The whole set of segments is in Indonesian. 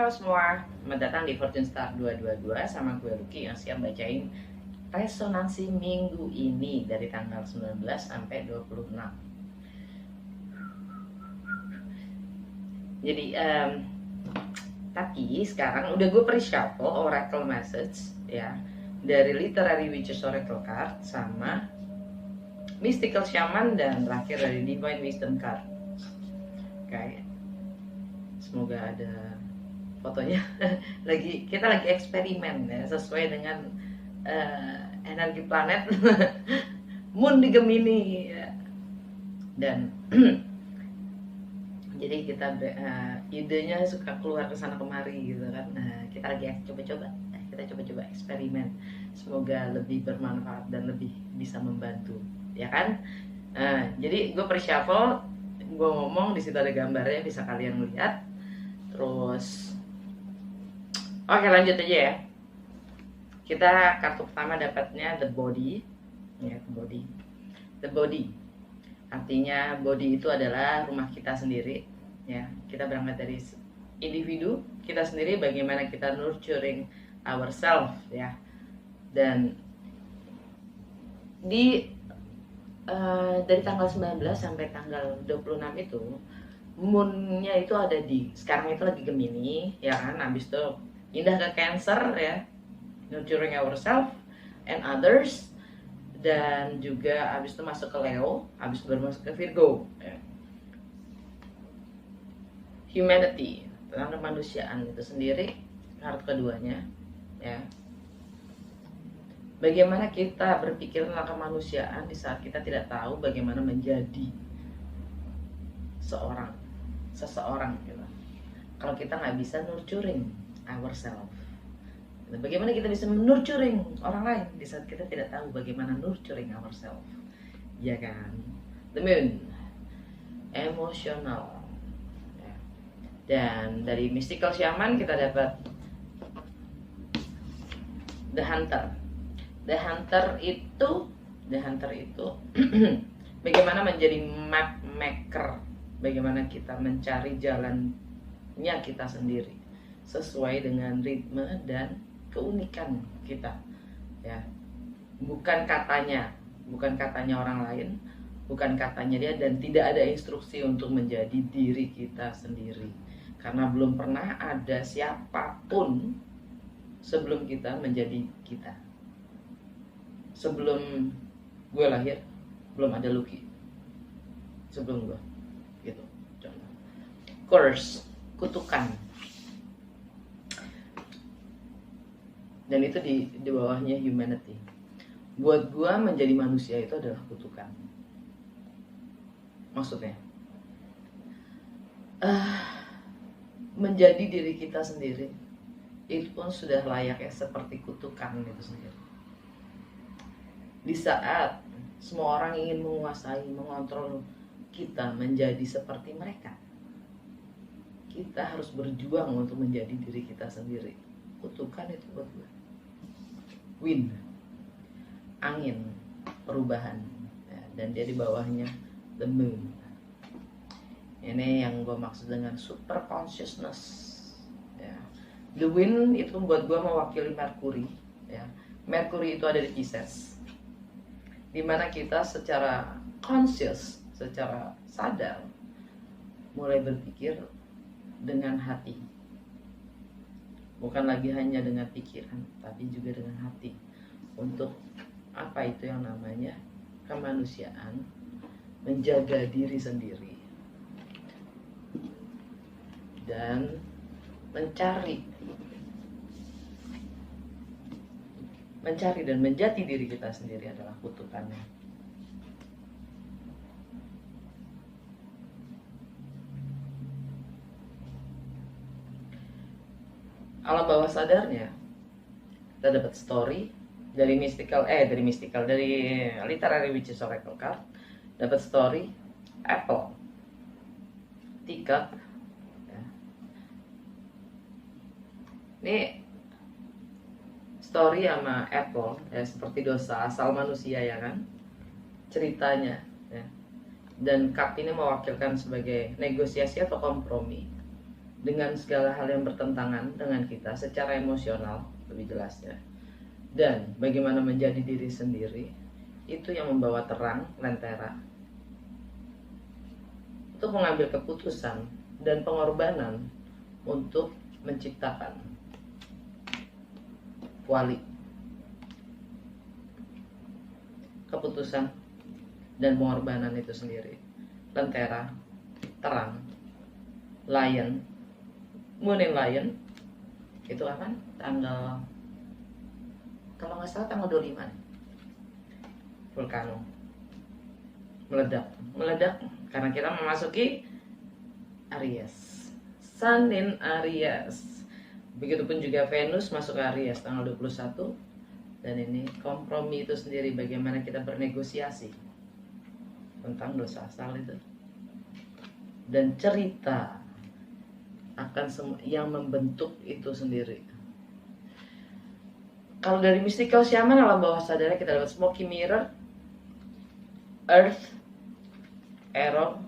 Halo semua, selamat datang di Fortune Star 222 sama gue Lucky yang siap bacain resonansi minggu ini dari tanggal 19 sampai 26. Jadi tapi sekarang udah gue pre-shuffle Oracle Message ya, dari Literary Witches Oracle Card sama Mystical Shaman dan terakhir dari Divine Wisdom Card. Oke, semoga ada fotonya. Kita lagi eksperimen ya, sesuai dengan energi planet Moon di Gemini ya. Dan jadi kita idenya suka keluar ke sana kemari gitu kan. Kita lagi coba-coba eksperimen, semoga lebih bermanfaat dan lebih bisa membantu ya kan. Jadi gue pre-shuffle, gue ngomong di situ ada gambarnya, bisa kalian lihat. Terus oke, lanjut aja ya. Kita kartu pertama dapatnya The Body ya, The Body artinya body itu adalah rumah kita sendiri ya. Kita berangkat dari individu kita sendiri, bagaimana kita nurturing ourselves ya. Dan dari tanggal 19 sampai tanggal 26 itu moonnya itu ada di, sekarang itu lagi Gemini ya kan. Habis itu pindah ke Cancer ya, nurturing ourselves and others. Dan juga habis itu masuk ke Leo, habis itu baru masuk ke Virgo ya. Humanity, tentang kemanusiaan itu sendiri, kartu keduanya ya. Bagaimana kita berpikir tentang kemanusiaan di saat kita tidak tahu bagaimana menjadi seseorang gitu. Kalau kita nggak bisa nurturing ourselves, bagaimana kita bisa nurturing orang lain di saat kita tidak tahu bagaimana nurturing ourselves, ya kan? The Moon, emosional. Dan dari Mystical Shaman kita dapat The Hunter. The Hunter itu bagaimana menjadi map maker, bagaimana kita mencari jalannya kita sendiri sesuai dengan ritme dan keunikan kita ya. Bukan katanya orang lain, bukan katanya dia, dan tidak ada instruksi untuk menjadi diri kita sendiri, karena belum pernah ada siapapun sebelum kita menjadi kita. Sebelum gue lahir belum ada Lucky sebelum gue gitu. Contoh curse, kutukan. Dan itu di bawahnya humanity. Buat gua menjadi manusia itu adalah kutukan. Maksudnya menjadi diri kita sendiri itu pun sudah layaknya seperti kutukan itu sendiri. Di saat semua orang ingin menguasai, mengontrol kita menjadi seperti mereka, kita harus berjuang untuk menjadi diri kita sendiri. Kutukan itu buat gue wind, angin, perubahan ya. Dan dia di bawahnya the moon. Ini yang gue maksud dengan super consciousness ya. The wind itu buat gue mewakili Mercury ya. Mercury itu ada di Pisces, dimana kita secara conscious, secara sadar mulai berpikir dengan hati. Bukan lagi hanya dengan pikiran, tapi juga dengan hati. Untuk apa itu yang namanya kemanusiaan, menjaga diri sendiri, dan mencari dan menjati diri kita sendiri adalah kutukannya. Alam bawah sadarnya kita dapat story dari Literary Witches Oracle Card. Dapat story apple, teacup ya. Ini story sama apple ya, seperti dosa asal manusia ya kan ceritanya ya. Dan cup ini mewakilkan sebagai negosiasi atau kompromi, dengan segala hal yang bertentangan dengan kita secara emosional, lebih jelasnya, dan bagaimana menjadi diri sendiri, itu yang membawa terang lentera untuk mengambil keputusan dan pengorbanan untuk menciptakan wali, keputusan dan pengorbanan itu sendiri. Lentera, terang, lion, moon and lion itu akan tanggal, kalau nggak salah tanggal 25 nih. Vulcano meledak karena kita memasuki Aries, Sun in Aries. Begitupun juga Venus masuk Aries tanggal 21. Dan ini kompromi itu sendiri, bagaimana kita bernegosiasi tentang dosa asal itu, dan cerita akan yang membentuk itu sendiri. Kalau dari mystical shaman, alam bawah sadarnya kita dapat smoky mirror, earth, arrow,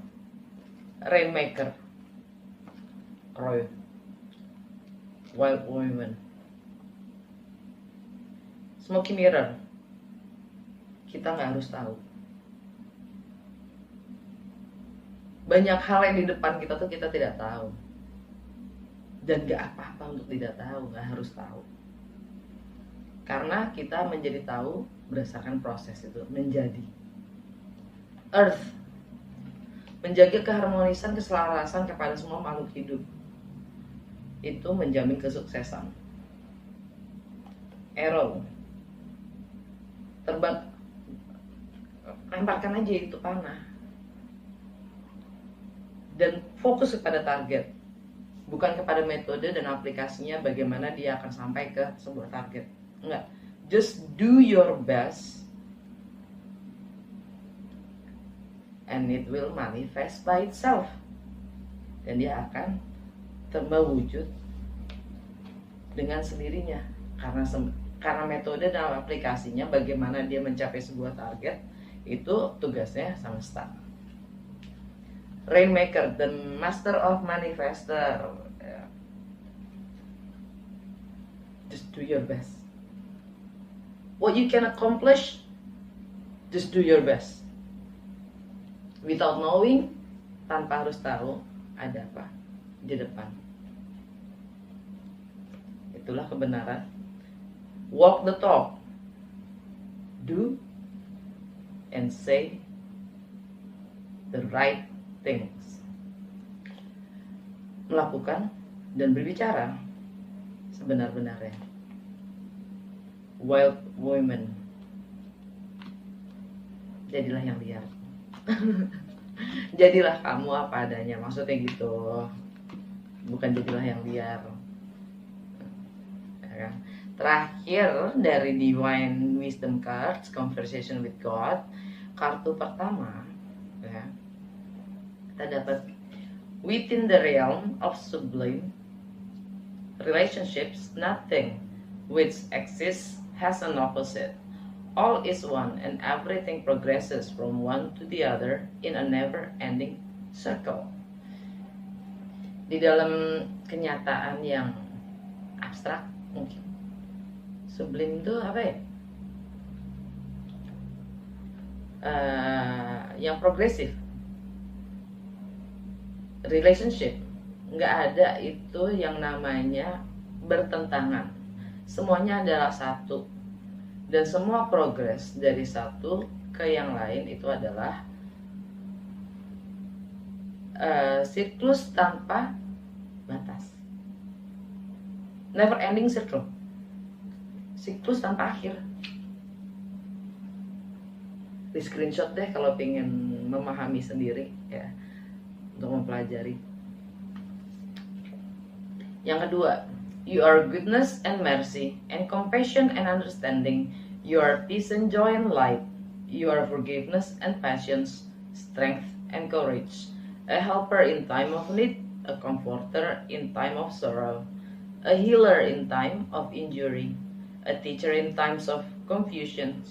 rainmaker, roy, wild women. Smoky mirror, kita nggak harus tahu. Banyak hal yang di depan kita tuh kita tidak tahu. Dan nggak apa-apa untuk tidak tahu, nggak harus tahu. Karena kita menjadi tahu berdasarkan proses itu, menjadi. Earth, menjaga keharmonisan, keselarasan kepada semua makhluk hidup. Itu menjamin kesuksesan. Arrow, terbang, lemparkan aja itu panah dan fokus kepada target, bukan kepada metode dan aplikasinya bagaimana dia akan sampai ke sebuah target. Enggak, just do your best and it will manifest by itself, dan dia akan terwujud dengan sendirinya karena metode dan aplikasinya bagaimana dia mencapai sebuah target itu tugasnya semesta. Rainmaker, the master of manifester. Just do your best. What you can accomplish, just do your best. Without knowing, tanpa harus tahu ada apa di depan. Itulah kebenaran. Walk the talk, do and say the right things. Melakukan dan berbicara sebenar-benarnya. Wild women, jadilah yang liar. Jadilah kamu apa adanya, maksudnya gitu. Bukan jadilah yang liar. Ya kan? Terakhir dari Divine Wisdom Cards, Conversation with God, kartu pertama, ya, kita dapat within the realm of sublime relationships, nothing which exists has an opposite. All is one and everything progresses from one to the other in a never-ending circle. Di dalam kenyataan yang abstrak mungkin, sublime itu apa ya? Yang progresif, relationship, nggak ada itu yang namanya bertentangan. Semuanya adalah satu, dan semua progres dari satu ke yang lain itu adalah siklus tanpa batas, never ending circle, siklus tanpa akhir. Di screenshot deh kalau pengen memahami sendiri ya, untuk mempelajari. Yang kedua, you are goodness and mercy and compassion and understanding. You are peace and joy and light. You are forgiveness and patience, strength and courage. A helper in time of need, a comforter in time of sorrow, a healer in time of injury, a teacher in times of confusion.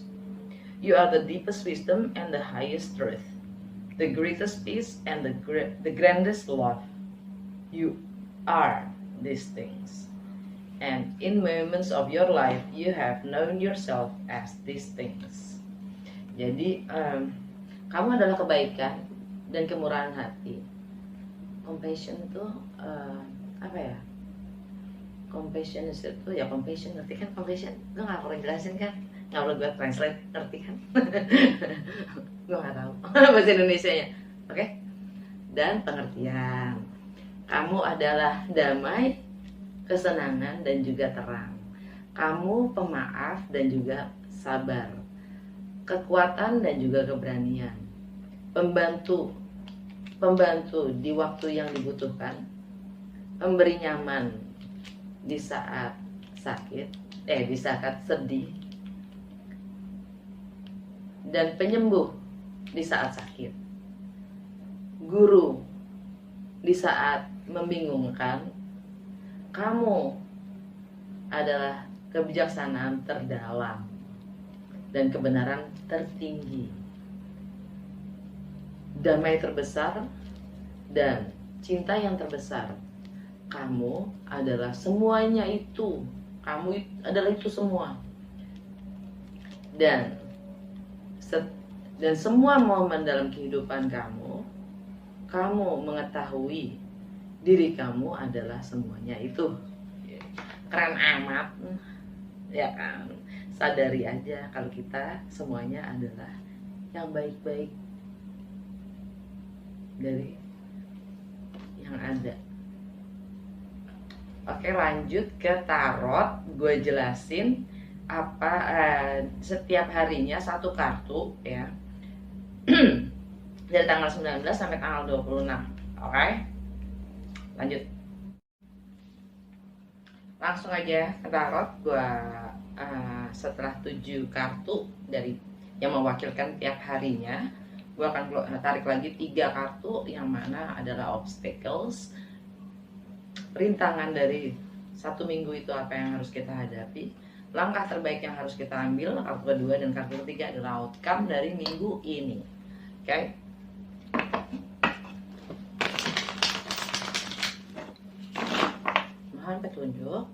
You are the deepest wisdom and the highest truth, the greatest peace and the grandest love. You are these things. And in moments of your life, you have known yourself as these things. Jadi, kamu adalah kebaikan dan kemurahan hati. Compassion itu apa ya? Compassion itu ya compassion, ngerti kan? Compassion lu nggak perlu jelasin kan? Nggak perlu gue translate, ngerti kan? Gue nggak tahu bahasa Indonesianya. Oke? Dan pengertian. Kamu adalah damai, kesenangan, dan juga terang. Kamu pemaaf dan juga sabar. Kekuatan dan juga keberanian. Pembantu di waktu yang dibutuhkan. Pemberi nyaman di saat sakit, di saat sedih. Dan penyembuh di saat sakit. Guru di saat membingungkan. Kamu adalah kebijaksanaan terdalam dan kebenaran tertinggi, damai terbesar dan cinta yang terbesar. Kamu adalah semuanya itu. Kamu adalah itu semua. Dan semua momen dalam kehidupan kamu mengetahui diri kamu adalah semuanya itu. Keren amat, ya kan? Sadari aja kalau kita semuanya adalah yang baik-baik dari yang ada. Oke, lanjut ke tarot. Gue jelasin apa setiap harinya satu kartu ya. Dari tanggal 19 sampai tanggal 26. Oke? Lanjut. Langsung aja ke tarot. Gue setelah 7 kartu dari yang mewakilkan tiap harinya, gue akan tarik lagi 3 kartu yang mana adalah obstacles, rintangan dari 1 minggu itu apa yang harus kita hadapi, langkah terbaik yang harus kita ambil. Kartu kedua dan kartu ketiga adalah outcome dari minggu ini. Oke? Mohon petunjuk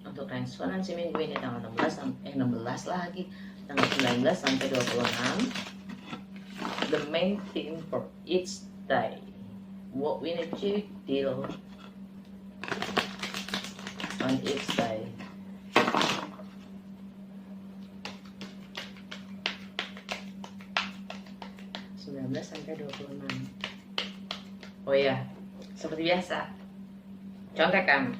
untuk resonansi minggu ini tanggal 16 lagi, tanggal 19 sampai 26. The main theme for each day, what we need to deal on each day. Sampai 26. Oh ya, seperti biasa, contekan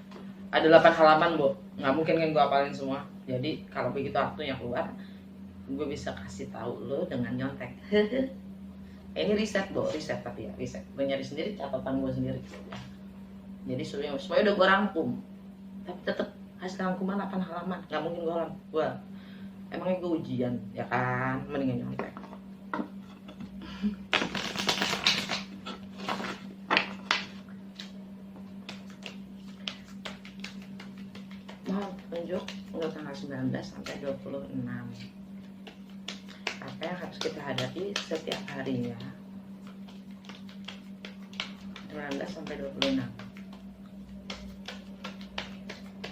ada 8 halaman, Bu. Nggak mungkin kan gue apalin semua. Jadi kalau begitu waktunya keluar, gue bisa kasih tahu lo dengan nyontek. Ini riset, Bu, riset tapi ya riset. Gue nyari sendiri, catatan gue sendiri. Jadi semuanya udah gue rangkum. Tapi tetap hasil rangkuman 8 halaman. Nggak mungkin gue emangnya gue ujian, ya kan? Mendingan nyontek. Mohon tunjuk untuk tanggal 19 sampai 26. Apa yang harus kita hadapi setiap harinya. 19 sampai 26.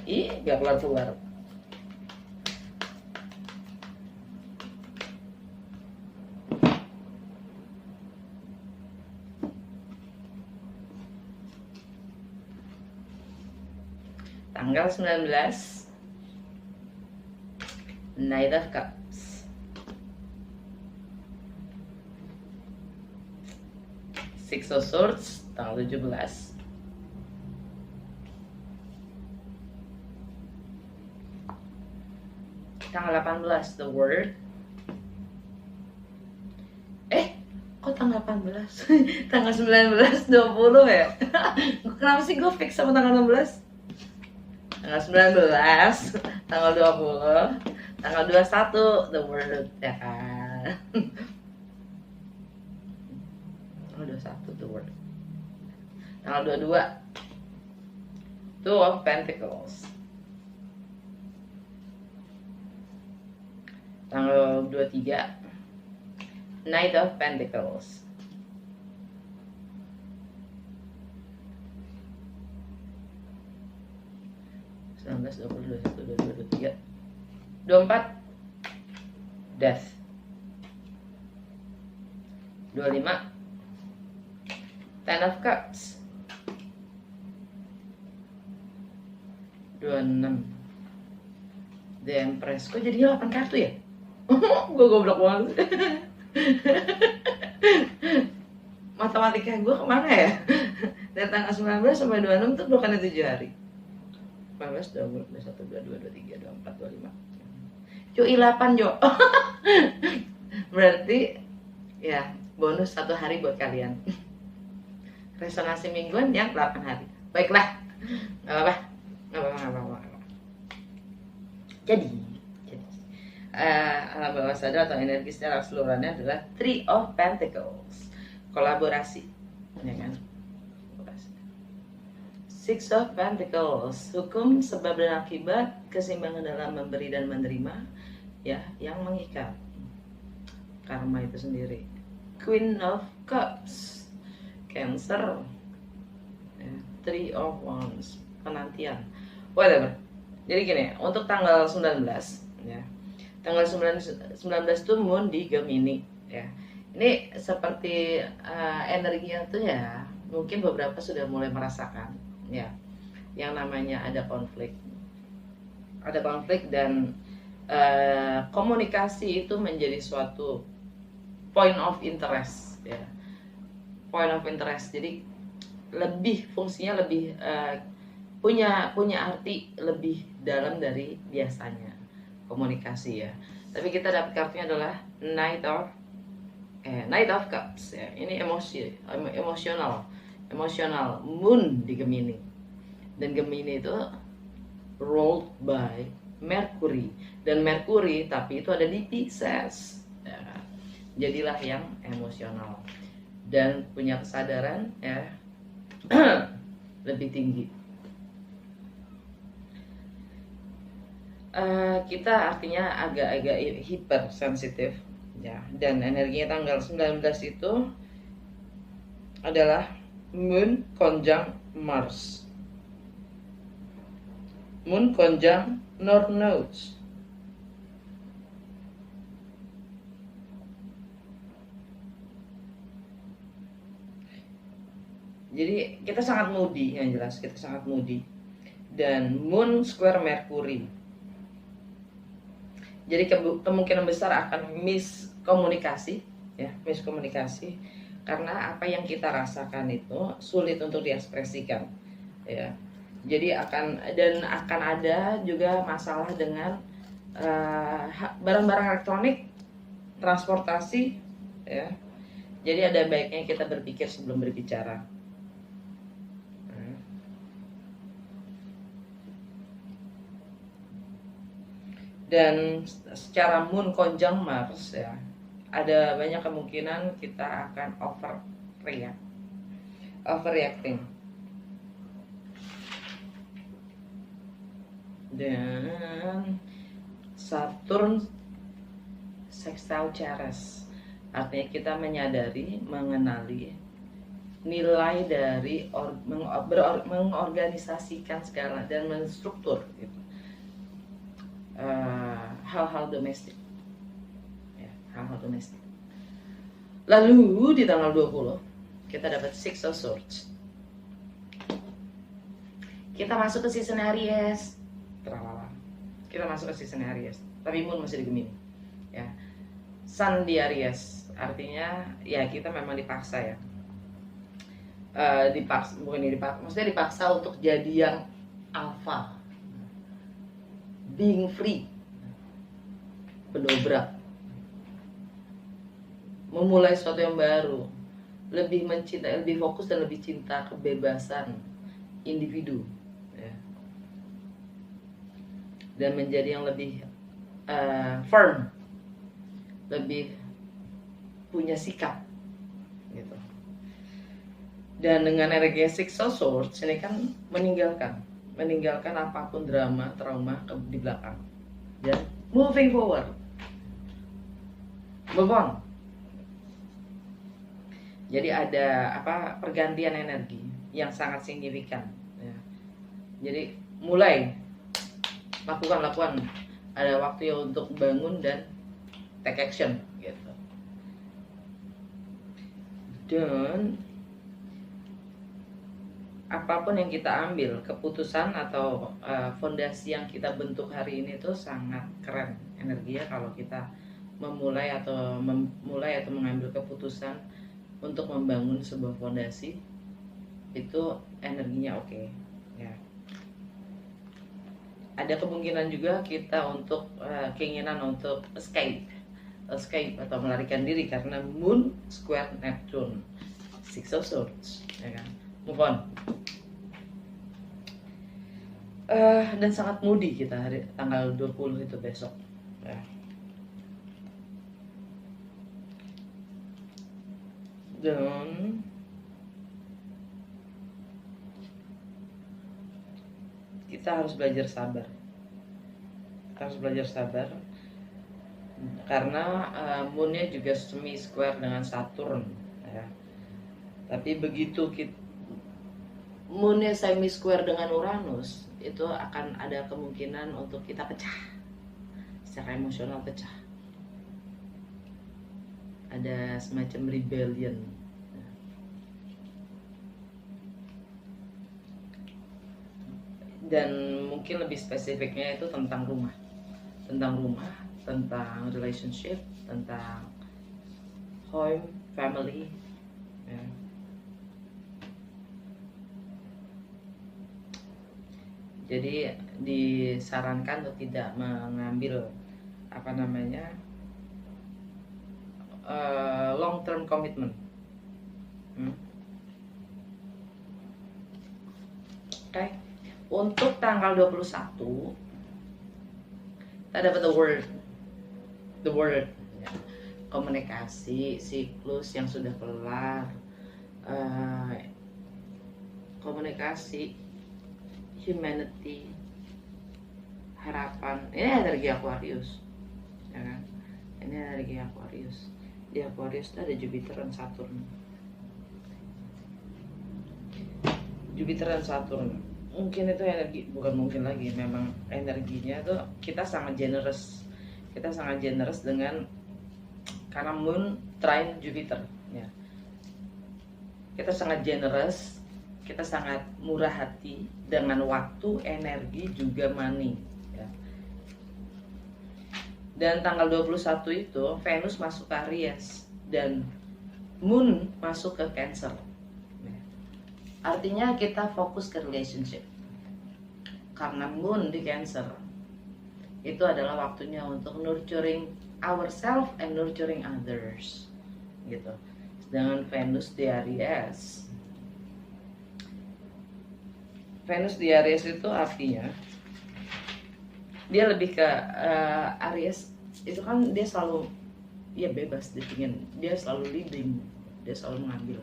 Ih, gak keluar-keluar. Tanggal 19, Knight of Cups. Six of Swords, tanggal 17. Tanggal 18, The World. Kok tanggal 18? Tanggal 19, 20 ya? Kenapa sih gue fix sama tanggal 16? Tanggal 19, tanggal 20, tanggal 21, The World, ya kan? Tanggal 21, The World. Tanggal 22, Two of Pentacles. Tanggal 23, Knight of Pentacles. 19, 20, 21, 22, 23, 24 Death. 25 Ten of Cups. 26 The Empress. Kok jadi 8 kartu ya? Gue goblok banget. Matematika gue kemana ya? Dari tanggal 19 sampai 26 tuh bukannya 7 hari. 19, 20, 21, 22, 23, 24, 25. Cuy 8 Jo. Berarti ya bonus 1 hari buat kalian. Resonansi mingguan yang 8 hari. Baiklah, nggak apa-apa. Jadi alam bawah sadar atau energi secara keseluruhannya adalah Three of Pentacles, kolaborasi, ya kan? Six of Pentacles, hukum sebab dan akibat, keseimbangan dalam memberi dan menerima, ya, yang mengikat, karma itu sendiri. Queen of Cups, Cancer, ya, Three of Wands, penantian, whatever. Jadi gini, untuk tanggal 19, ya, tanggal 19 itu Moon di Gemini, ya. Ini seperti energinya tuh ya, mungkin beberapa sudah mulai merasakan, ya, yang namanya ada konflik dan komunikasi itu menjadi suatu point of interest, ya, point of interest. Jadi lebih fungsinya lebih punya arti lebih dalam dari biasanya komunikasi, ya. Tapi kita dapat kartunya adalah Knight of Cups, ya. Ini emosional Moon di Gemini, dan Gemini itu ruled by Mercury, dan Mercury tapi itu ada di Pisces, ya. Jadilah yang emosional dan punya kesadaran, ya, lebih tinggi. Kita artinya agak hipersensitif, ya, dan energinya tanggal 19 itu adalah Moon conjunct Mars, Moon conjunct North Node. Jadi kita sangat moody, yang jelas kita sangat moody, dan Moon square Mercury. Jadi kemungkinan besar akan miskomunikasi, ya, miskomunikasi, karena apa yang kita rasakan itu sulit untuk diekspresikan, ya. Jadi akan ada juga masalah dengan barang-barang elektronik, transportasi, ya. Jadi ada baiknya kita berpikir sebelum berbicara. Dan secara Moon conjunct Mars, ya, ada banyak kemungkinan kita akan overreacting. Dan Saturn sextile Ceres, artinya kita menyadari, mengenali nilai dari mengorganisasikan segala dan menstruktur, gitu. Hal-hal domestik, ya, hal-hal domestik. Lalu di tanggal 20 kita dapat Six of Swords. Kita masuk ke season Aries. Kita masuk ke season Aries, tapi Moon masih di Gemini, ya. Sun di Aries, artinya ya kita memang dipaksa, ya. Maksudnya dipaksa untuk jadi yang alpha, being free, mendobrak, memulai sesuatu yang baru, lebih mencintai, lebih fokus dan lebih cinta kebebasan individu, ya. Dan menjadi yang lebih firm, lebih punya sikap, gitu. Dan dengan energi Six of Swords ini kan meninggalkan apapun drama, trauma di belakang, dan moving forward, move on. Jadi ada pergantian energi yang sangat signifikan, ya. Jadi mulai lakukan. Ada waktu ya untuk bangun dan take action gitu. Dan apapun yang kita ambil, keputusan atau fondasi yang kita bentuk hari ini tuh sangat keren energinya kalau kita memulai atau mengambil keputusan untuk membangun sebuah fondasi, itu energinya oke. Ya. Ada kemungkinan juga kita untuk keinginan untuk escape atau melarikan diri karena Moon square Neptune, Six of Swords, ya kan? Move on. Dan sangat moody kita hari tanggal 20 itu besok. Ya. Dan kita harus belajar sabar. Karena moonnya juga semi square dengan Saturn, ya. Tapi begitu moonnya semi square dengan Uranus, itu akan ada kemungkinan untuk kita pecah, secara emosional pecah. Ada semacam rebellion. Dan mungkin lebih spesifiknya itu tentang rumah, tentang relationship, tentang home, family, ya. Jadi disarankan untuk tidak mengambil long term commitment. Oke. Untuk tanggal 21 kita dapat the word, ya. Komunikasi, siklus yang sudah kelar, komunikasi, humanity, harapan. Ini energi Aquarius, ya kan? Ini energi Aquarius. Di Aquarius itu ada Jupiter dan Saturn. Mungkin itu energi, bukan mungkin lagi, memang energinya tuh kita sangat generous dengan, karena Moon trine Jupiter, ya. Kita sangat generous, kita sangat murah hati dengan waktu, energi, juga money, ya. Dan tanggal 21 itu Venus masuk ke Aries dan Moon masuk ke Cancer. Artinya kita fokus ke relationship. Karena Moon di Cancer, itu adalah waktunya untuk nurturing ourselves and nurturing others, gitu. Sedangkan Venus di Aries itu artinya dia lebih ke Aries itu kan dia selalu bebas, dia selalu leading, dia selalu mengambil.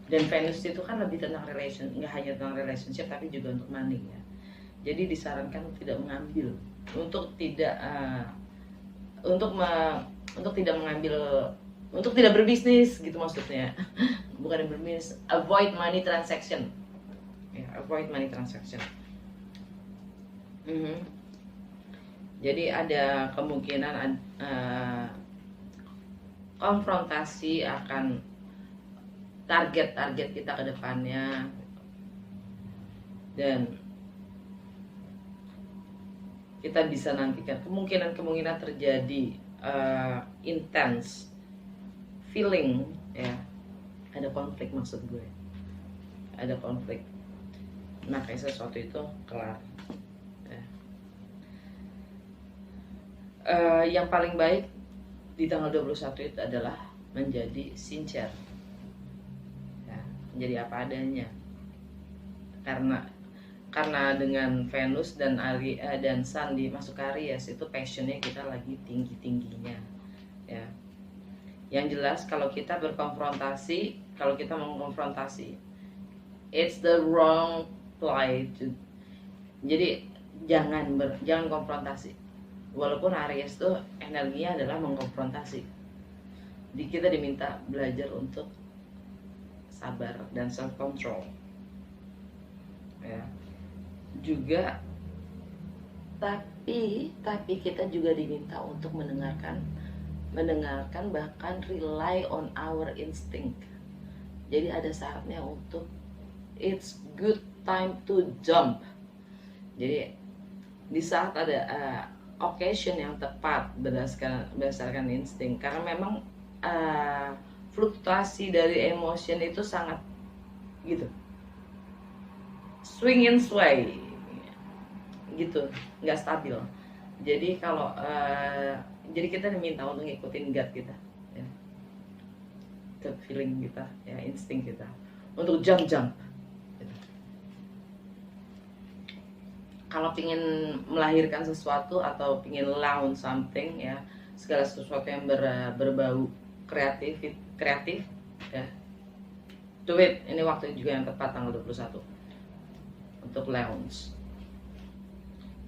Dan Venus itu kan lebih tentang nggak hanya tentang relationship tapi juga untuk money, ya. Jadi disarankan untuk tidak mengambil, untuk tidak berbisnis, gitu maksudnya. Bukan berbisnis, avoid money transaction, ya, Jadi ada kemungkinan konfrontasi akan target kita ke depannya, dan kita bisa nantikan kemungkinan terjadi intense feeling, ya. Ada konflik, maksud gue ada konflik, makanya sesuatu itu kelar, ya. Yang paling baik di tanggal 21 itu adalah menjadi sincere, menjadi apa adanya, karena dengan Venus dan Sun masuk Aries itu passionnya kita lagi tingginya, ya. Yang jelas kalau kita berkonfrontasi, kalau kita mengkonfrontasi, it's the wrong play. Jadi jangan konfrontasi. Walaupun Aries tuh energinya adalah mengkonfrontasi, kita diminta belajar untuk sabar dan self control, ya. Juga tapi kita juga diminta untuk mendengarkan bahkan rely on our instinct. Jadi ada saatnya untuk it's good time to jump. Jadi di saat ada occasion yang tepat berdasarkan insting, karena memang fluktuasi dari emotion itu sangat gitu, swing and sway gitu, nggak stabil. Jadi kalau jadi kita diminta untuk ngikutin gut kita, ya, gut feeling kita, ya, insting kita untuk jump gitu. Kalau pingin melahirkan sesuatu atau pingin launch something, ya, segala sesuatu yang berbau kreatif ya, do it. Ini waktu juga yang tepat, tanggal 21 untuk launch.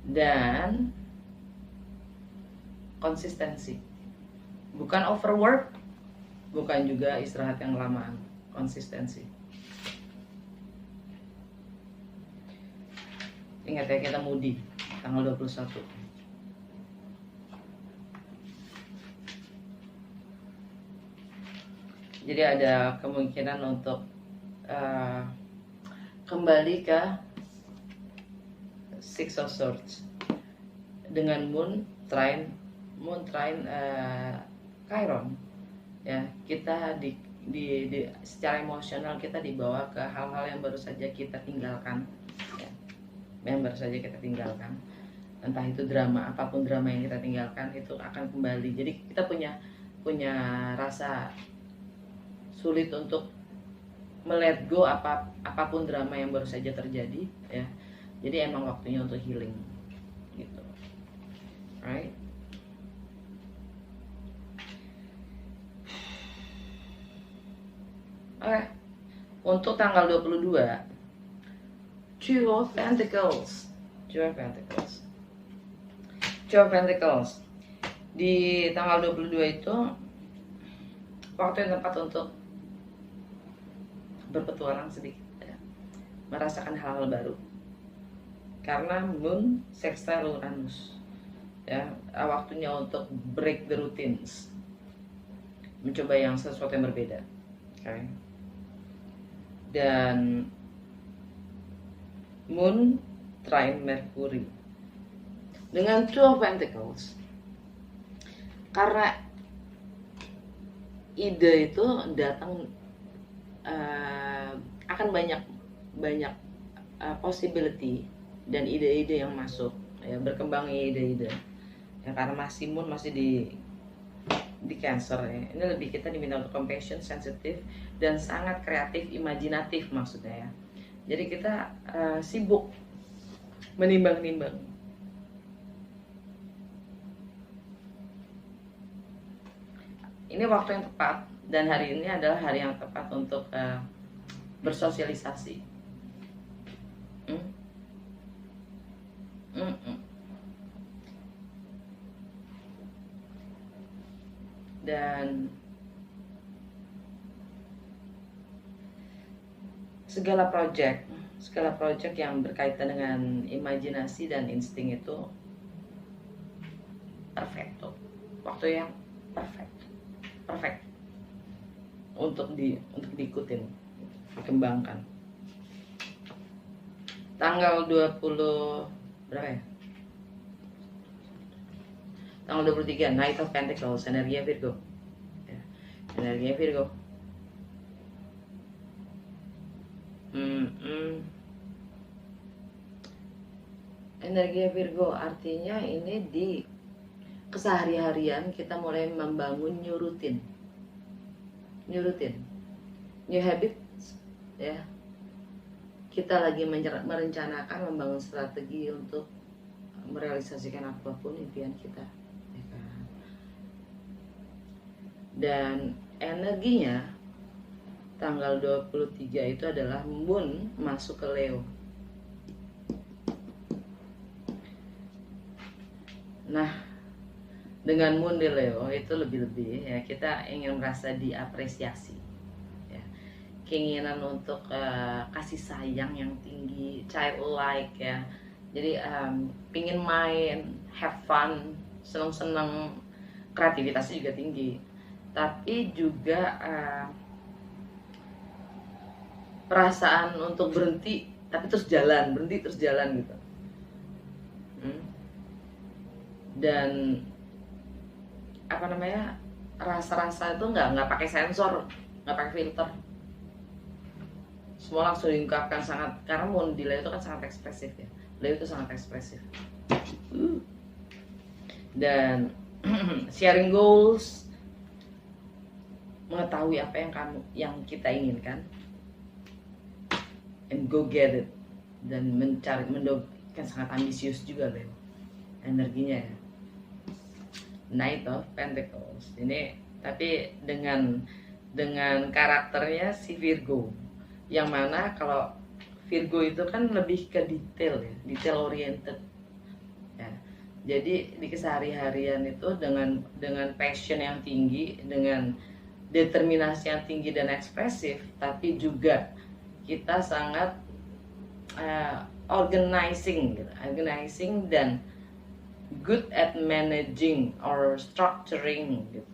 Dan konsistensi, bukan overwork, bukan juga istirahat yang lamaan, konsistensi. Ingat ya, kita mudi tanggal 21. Jadi ada kemungkinan untuk kembali ke Six of Swords dengan Moon Trine Chiron, ya. Kita di secara emosional kita dibawa ke hal-hal yang baru saja kita tinggalkan, ya, yang baru saja kita tinggalkan. Entah itu drama, apapun drama yang kita tinggalkan itu akan kembali. Jadi kita punya rasa sulit untuk melet go apapun drama yang baru saja terjadi, ya. Jadi emang waktunya untuk healing gitu, right? Oke. Untuk tanggal 22, Two of Pentacles. Di tanggal 22 itu waktu yang tepat untuk berpetualang sedikit, ya, merasakan hal-hal baru. Karena Moon sextile Uranus, ya, waktunya untuk break the routines, mencoba yang sesuatu yang berbeda, okay? Dan Moon trine Mercury dengan Two of Pentacles, karena ide itu datang, akan banyak possibility dan ide-ide yang masuk, ya, berkembangnya ide-ide, ya, karena Moon masih di Cancer, ya. Ini lebih kita diminta untuk compassion, sensitif, dan sangat kreatif, imajinatif maksudnya, ya. Jadi kita sibuk menimbang-nimbang. Ini waktu yang tepat, dan hari ini adalah hari yang tepat untuk bersosialisasi. Dan segala project yang berkaitan dengan imajinasi dan insting itu perfecto, waktu yang perfect untuk diikutin, dikembangkan. Tanggal 20 berapa ya? Tanggal 23, Knight of Pentacles, energi Virgo, ya, energi Virgo. Energi Virgo artinya ini di kesehari-harian kita mulai membangun new routine, new habits, ya. Kita lagi merencanakan membangun strategi untuk merealisasikan apapun impian kita, ya kan? Dan energinya tanggal 23 itu adalah Moon masuk ke Leo. Nah, dengan Moon di Leo itu lebih-lebih, ya, kita ingin merasa diapresiasi, ya. Keinginan untuk kasih sayang yang tinggi, childlike, ya, Jadi pingin main, have fun, seneng-seneng, kreativitasnya juga tinggi, tapi juga perasaan untuk berhenti tapi terus jalan, berhenti terus jalan gitu. Dan apa namanya, rasa-rasa itu nggak pakai sensor, nggak pakai filter, semua langsung diungkapkan. Sangat, karena Moon di Leo itu kan sangat ekspresif ya, Leo itu sangat ekspresif. Dan sharing goals, mengetahui apa yang kita inginkan, and go get it, dan mencari, kan sangat ambisius juga Leo energinya ya. Knight of Pentacles ini, tapi dengan karakternya si Virgo, yang mana kalau Virgo itu kan lebih ke detail ya, detail oriented ya. Jadi di kesehari-harian itu dengan passion yang tinggi, dengan determinasi yang tinggi dan ekspresif, tapi juga kita sangat organizing dan good at managing or structuring gitu,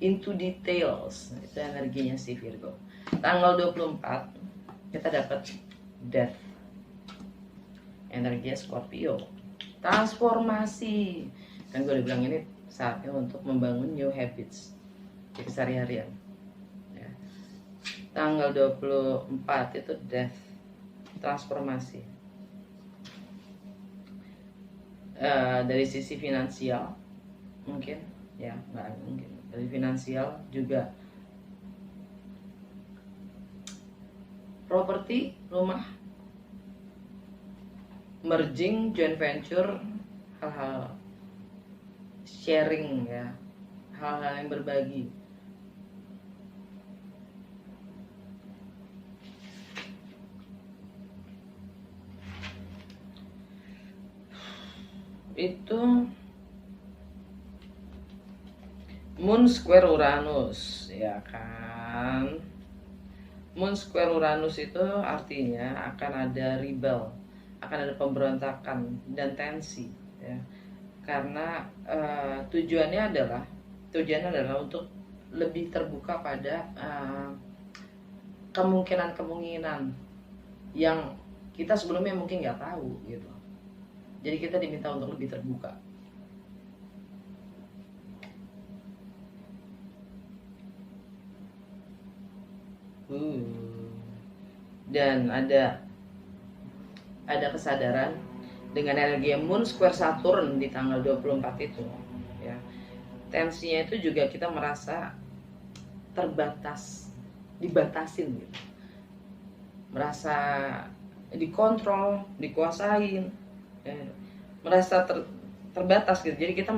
into details. Itu energinya si Virgo. Tanggal 24 kita dapat Death, energinya Scorpio, transformasi. Kan gue udah bilang ini saatnya untuk membangun new habits di keseharian ya. Tanggal 24 itu Death, transformasi. Dari sisi finansial mungkin ya, nggak mungkin dari finansial juga, properti, rumah, merging, joint venture, hal-hal sharing ya, hal-hal yang berbagi. Itu Moon square Uranus ya kan. Moon square Uranus itu artinya akan ada rebel, akan ada pemberontakan dan tensi ya. Karena tujuannya adalah untuk lebih terbuka pada kemungkinan yang kita sebelumnya mungkin nggak tahu gitu. Jadi kita diminta untuk lebih terbuka. Dan ada kesadaran dengan energi Moon square Saturn di tanggal 24 itu ya. Tensinya itu juga kita merasa terbatas, dibatasin gitu. Merasa dikontrol, dikuasain, merasa terbatas gitu. Jadi kita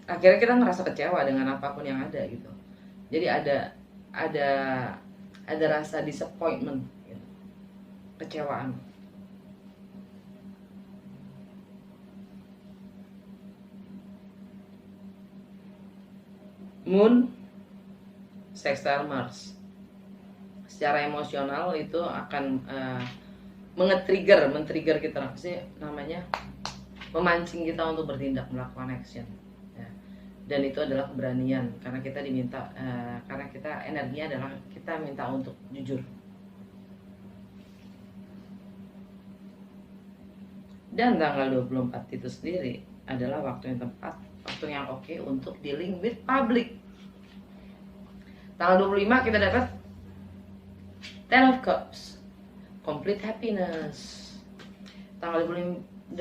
akhirnya kita merasa kecewa dengan apapun yang ada gitu. Jadi ada rasa disappointment gitu. Kecewaan. Moon sextile Mars, secara emosional itu akan men-trigger kita, apa sih namanya, memancing kita untuk bertindak, melakukan action ya. Dan itu adalah keberanian, karena kita diminta karena kita energinya adalah kita minta untuk jujur. Dan tanggal 24 itu sendiri adalah waktu yang tepat, waktu yang oke untuk dealing with public. Tanggal 25 kita dapat Ten of Cups, complete happiness. Tanggal 25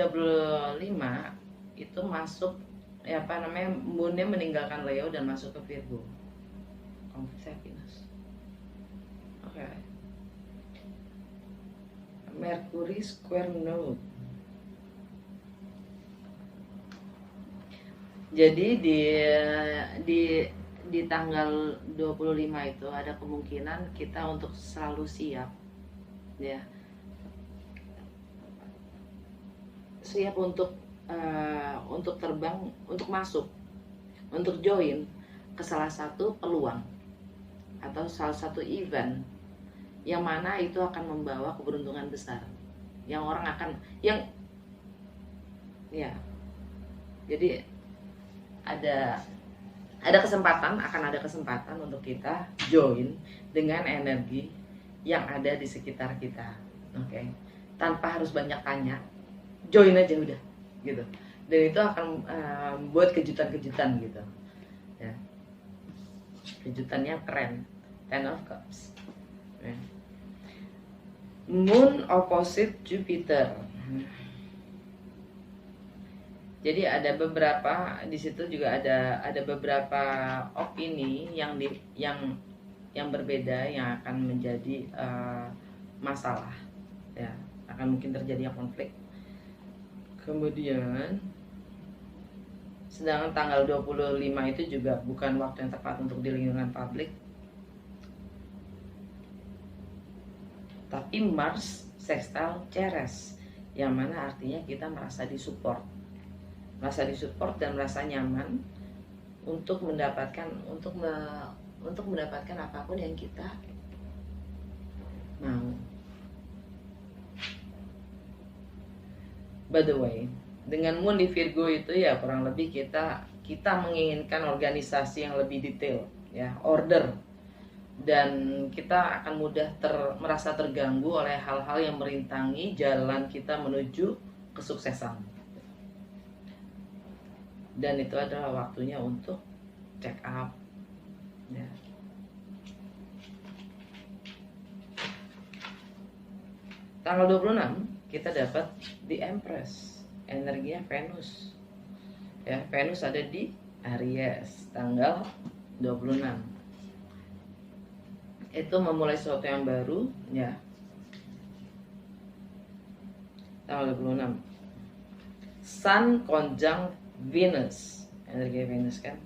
itu masuk ya, apa namanya, Moonnya meninggalkan Leo dan masuk ke Virgo, complete happiness. Oke. Mercury square node. Jadi di tanggal 25 itu ada kemungkinan kita untuk selalu siap ya, siap untuk terbang, untuk masuk, untuk join ke salah satu peluang atau salah satu event yang mana itu akan membawa keberuntungan besar yang orang akan yang ya. Jadi ada kesempatan, akan ada kesempatan untuk kita join dengan energi yang ada di sekitar kita. Oke. Tanpa harus banyak tanya, join aja udah gitu. Dan itu akan buat kejutan-kejutan gitu. Ya. Kejutannya keren. Ten of Cups. Ya. Moon opposite Jupiter. Jadi ada beberapa di situ juga ada beberapa opini yang berbeda yang akan menjadi masalah, ya, akan mungkin terjadi konflik. Kemudian sedangkan tanggal 25 itu juga bukan waktu yang tepat untuk di lingkungan publik. Tapi Mars sextile Ceres, yang mana artinya kita merasa disupport dan merasa nyaman untuk mendapatkan apapun yang kita mau. By the way, dengan Moon di Virgo itu ya kurang lebih kita menginginkan organisasi yang lebih detail, ya, order, dan kita akan mudah merasa terganggu oleh hal-hal yang merintangi jalan kita menuju kesuksesan. Dan itu adalah waktunya untuk check up, ya. Tanggal 26 kita dapat di Empress, energinya Venus, ya. Venus ada di Aries tanggal 26. Itu memulai sesuatu yang baru, ya. Tanggal 26 Sun conjunct Venus, energi Venus kan.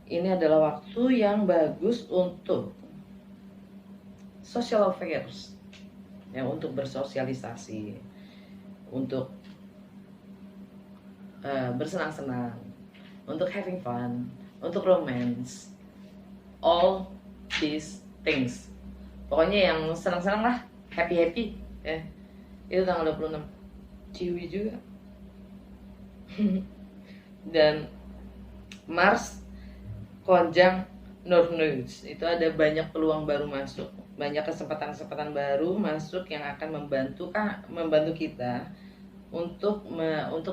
Ini adalah waktu yang bagus untuk social affairs, ya, untuk bersosialisasi, untuk bersenang-senang, untuk having fun, untuk romance, all these things. Pokoknya yang senang-senang lah, happy, ya. Itu tanggal 26. Ciwi juga. Dan Mars konjunkt North Node, itu ada banyak peluang baru masuk, banyak kesempatan baru masuk yang akan membantu kita untuk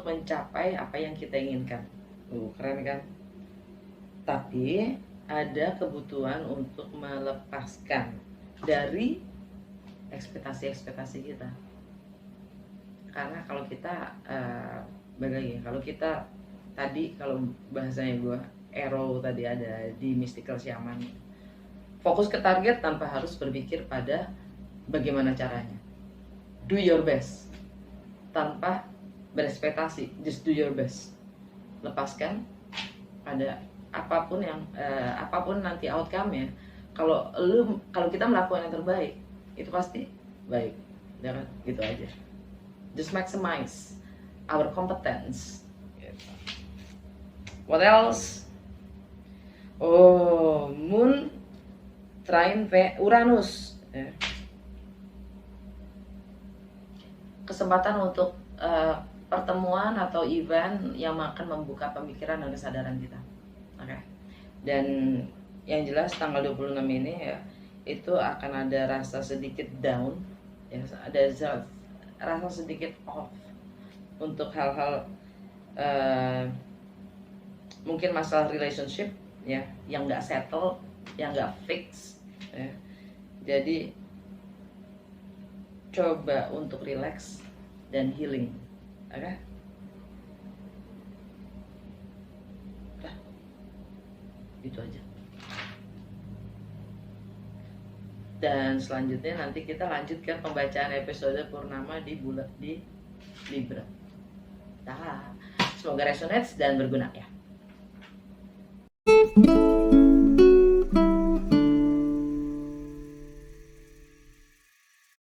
mencapai apa yang kita inginkan. Keren kan? Tapi ada kebutuhan untuk melepaskan dari ekspektasi kita. Karena kalau kita kalau kita tadi, kalau bahasanya gue, arrow tadi ada di Mystical Shaman, fokus ke target tanpa harus berpikir pada bagaimana caranya. Do your best tanpa berekspektasi, just do your best. Lepaskan pada apapun nanti outcome-nya. Kalau kita melakukan yang terbaik, itu pasti baik. Jangan gitu aja. Just maximize our competence. What else? Oh, Moon trine Uranus. Kesempatan untuk pertemuan atau event yang akan membuka pemikiran dan kesadaran kita. Oke. Dan yang jelas tanggal 26 ini, ya, itu akan ada rasa sedikit down, ya, ada rasa sedikit off untuk hal-hal mungkin masalah relationship, ya, yang nggak settle, yang nggak fix, ya. Jadi coba untuk relax dan healing, oke? Udah, itu aja. Dan selanjutnya nanti kita lanjutkan pembacaan episode purnama di Libra. Semoga resonate dan berguna, ya.